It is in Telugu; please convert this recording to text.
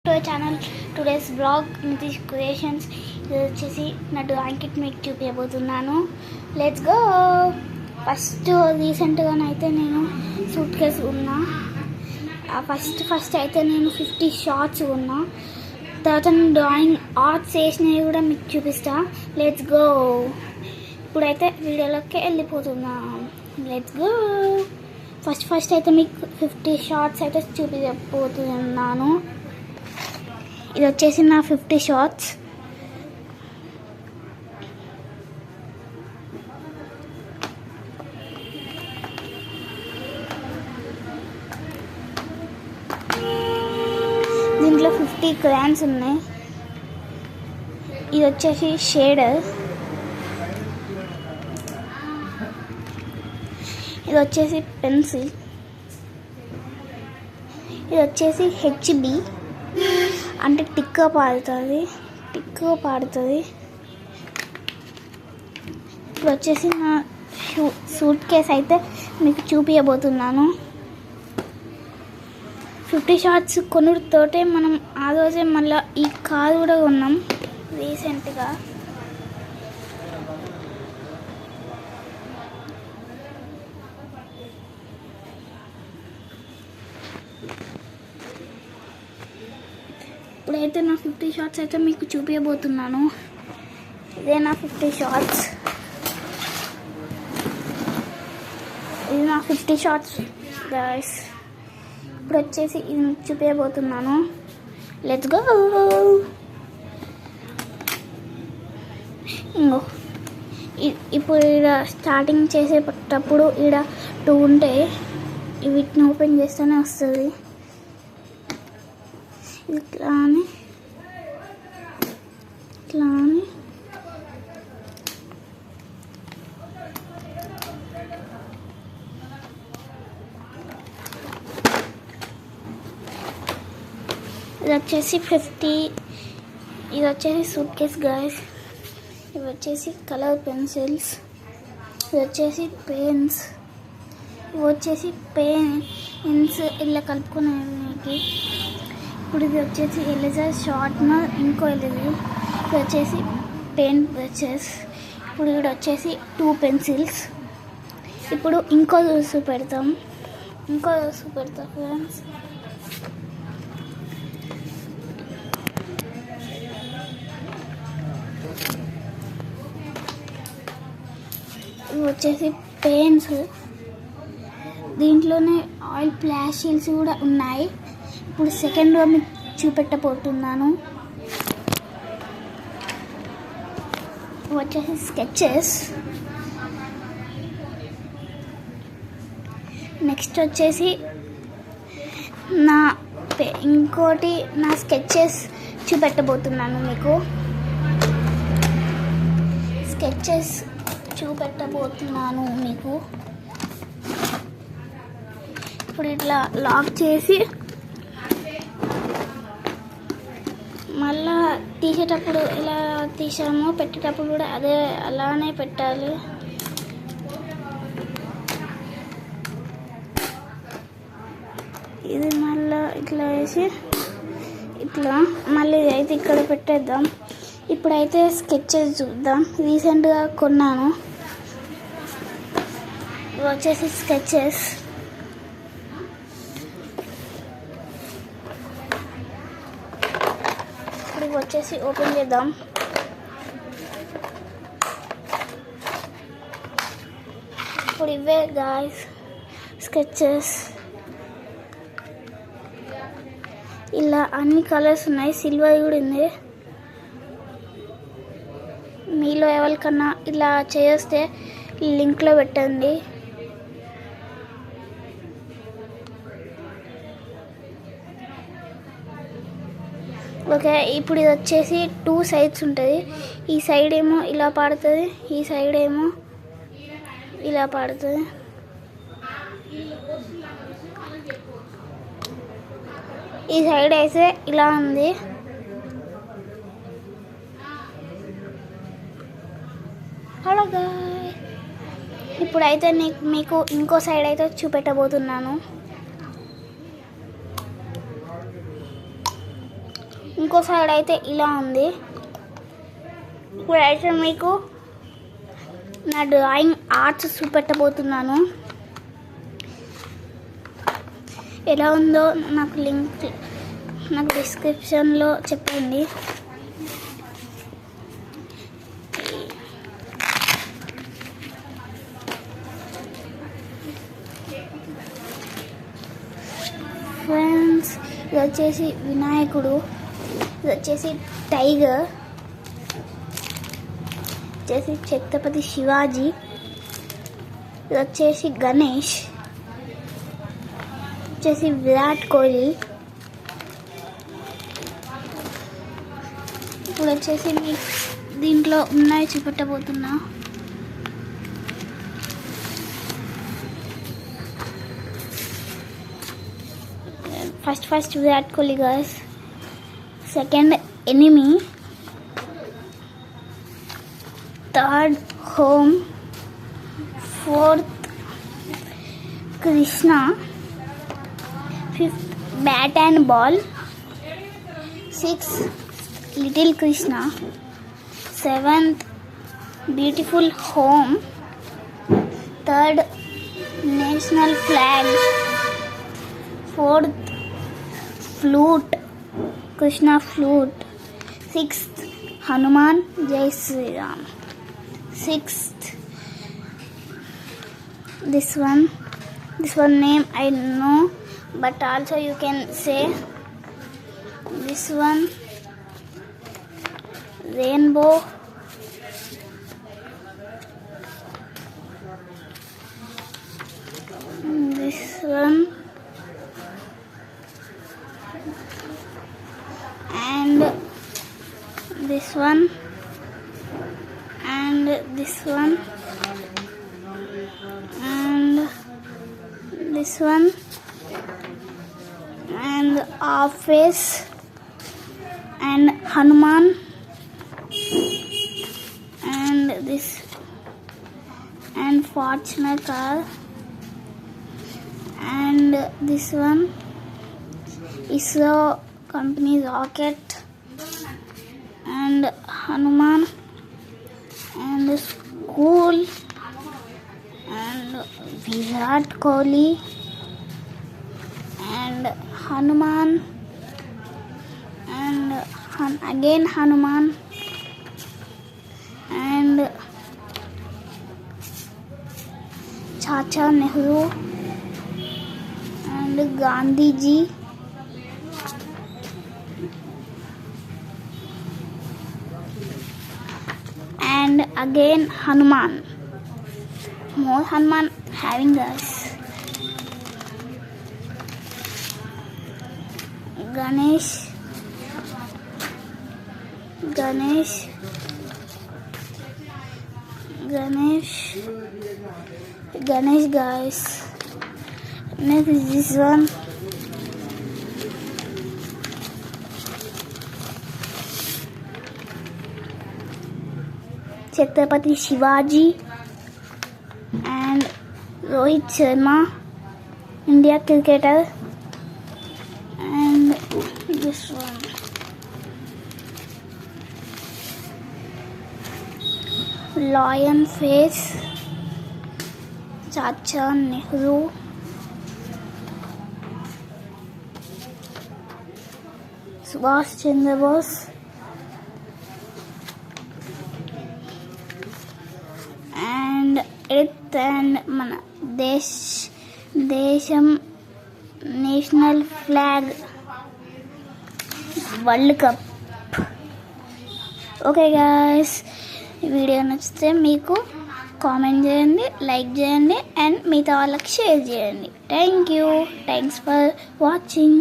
To channel today's blog Nitish creations. ఇది వచ్చేసి నా డ్రాయింగ్ కిట్ మీకు చూపించబోతున్నాను. Let's go. ఫస్ట్ రీసెంట్గానైతే నేను సూట్ కేస్ ఉన్నా. ఫస్ట్ అయితే నేను 50 షార్ట్స్ ఉన్నా. తర్వాత నేను డ్రాయింగ్ ఆర్ట్స్ వేసినవి కూడా మీకు చూపిస్తా. Let's go. ఇప్పుడైతే వీడియోలోకి వెళ్ళిపోతున్నా. Let's go. ఫస్ట్ అయితే మీకు 50 షార్ట్స్ అయితే చూపించబోతున్నాను. ఇది వచ్చేసి నా 50 షార్ట్స్. దీంట్లో 50 క్రేయాన్స్ ఉన్నాయి. ఇది వచ్చేసి షేడర్. ఇది వచ్చేసి పెన్సిల్. ఇది వచ్చేసి హెచ్బి అంటే టిక్గా పాడుతుంది. ఇప్పుడు వచ్చేసి నా సూట్ కేస్ అయితే మీకు చూపించబోతున్నాను. 50 షార్ట్స్ కొనుడితోటే మనం ఆ రోజే మళ్ళీ ఈ కార్ కూడా కొన్నాం రీసెంట్గా. ఇప్పుడైతే నా 50 షార్ట్స్ అయితే మీకు చూపించబోతున్నాను. ఇదే నా 50 షార్ట్స్. ఇది నా 50 షార్ట్స్ గైస్. ఇప్పుడు వచ్చేసి ఇది మీకు చూపించబోతున్నాను. Let's go. ఇంకో ఇప్పుడు ఇక్కడ స్టార్టింగ్ చేసేటప్పుడు ఇక్కడ 2 ఉంటాయి. వీటిని ఓపెన్ చేస్తేనే వస్తుంది. ఇట్లా అని ఇది వచ్చేసి 50. ఇది వచ్చేసి సూట్ కేస్ గైస్. ఇవి వచ్చేసి కలర్ పెన్సిల్స్. ఇది వచ్చేసి పెన్స్. ఇవి వచ్చేసి పెన్స్ ఇలా కలుపుకునేకి. ఇప్పుడు ఇది వచ్చేసి ఎరేజర్ షార్ప్నర్, ఇంకో ఎరేజర్. ఇది వచ్చేసి పెయింట్ బ్రషెస్. ఇప్పుడు ఇక్కడ వచ్చేసి 2 పెన్సిల్స్. ఇప్పుడు ఇంకో చూపెడతాం ఫ్రెండ్స్. ఇవి వచ్చేసి పెన్స్. దీంట్లోనే ఆయిల్ ప్లాస్టిల్స్ కూడా ఉన్నాయి. ఇప్పుడు సెకండ్ వన్ మీకు చూపెట్టబోతున్నాను. వచ్చేసి స్కెచెస్. నెక్స్ట్ వచ్చేసి ఇంకోటి నా స్కెచెస్ చూపెట్టబోతున్నాను మీకు. ఇప్పుడు ఇట్లా లాక్ చేసి మళ్ళా తీసేటప్పుడు ఎలా తీసామో పెట్టేటప్పుడు కూడా అలానే పెట్టాలి. ఇది మళ్ళీ ఇట్లా వేసి ఇట్లా మళ్ళీ అయితే ఇక్కడ పెట్టేద్దాం. ఇప్పుడైతే స్కెచెస్ చూద్దాం. రీసెంట్గా కొన్నాను. ఇవి వచ్చేసి స్కెచెస్. ఇప్పుడు వచ్చేసి ఓపెన్ చేద్దాం. ఇప్పుడు ఇవే గాయ్స్ స్కెచెస్. ఇలా అన్ని కలర్స్ ఉన్నాయి. సిల్వర్ కూడా ఉంది. మీలో ఎవరికన్నా ఇలా చేస్తే లింక్లో పెట్టండి. ఓకే. ఇప్పుడు ఇది వచ్చేసి 2 సైడ్స్ ఉంటుంది. ఈ సైడ్ ఏమో ఇలా పాడుతుంది, ఈ సైడ్ ఏమో ఇలా పాడుతుంది. ఈ సైడ్ అయితే ఇలా ఉంది. Hello guy. ఇప్పుడైతే మీకు ఇంకో సైడ్ అయితే చూపెట్టబోతున్నాను. ఇంకో సైడ్ అయితే ఇలా ఉంది. ఇప్పుడైతే మీకు నా డ్రాయింగ్ ఆర్ట్స్ చూపెట్టబోతున్నాను. ఎలా ఉందో నాకు డిస్క్రిప్షన్లో చెప్పండి. ఫ్రెండ్స్, ఇది వచ్చేసి వినాయకుడు, ఇది వచ్చేసి టైగర్, వచ్చేసి ఛత్రపతి శివాజీ, ఇది వచ్చేసి గణేష్, వచ్చేసి విరాట్ కోహ్లీ. ఇప్పుడు వచ్చేసి మీ దీంట్లో ఉన్నాయి చూపెట్టబోతున్నా. First Virat Kohli guys, second enemy, third home, fourth Krishna, fifth bat and ball, sixth little Krishna, seventh beautiful home, third national flag, fourth flute Krishna flute, sixth Hanuman జై Shriram, sixth this one name I know, but also you can say this one rainbow, this one and this one and this one and this one and half face and Hanuman and this and Fortuner car and this one ISRO company rocket and Hanuman and school and Virat Kohli and Hanuman and again Hanuman and Chacha Nehru and Gandhi ji and again Hanuman. More Hanuman having us. Ganesh guys. Next is this one. Chhatrapati Shivaji and Rohit Sharma, India cricketer, and this one lion face, Chacha Nehru, Subhash Chandra Bose and earth and mana desham national flag World Cup. Okay guys, ఈ వీడియో నచ్చితే మీకు కామెంట్ చేయండి, లైక్ చేయండి అండ్ మిగతా వాళ్ళకి షేర్ చేయండి. Thanks for watching.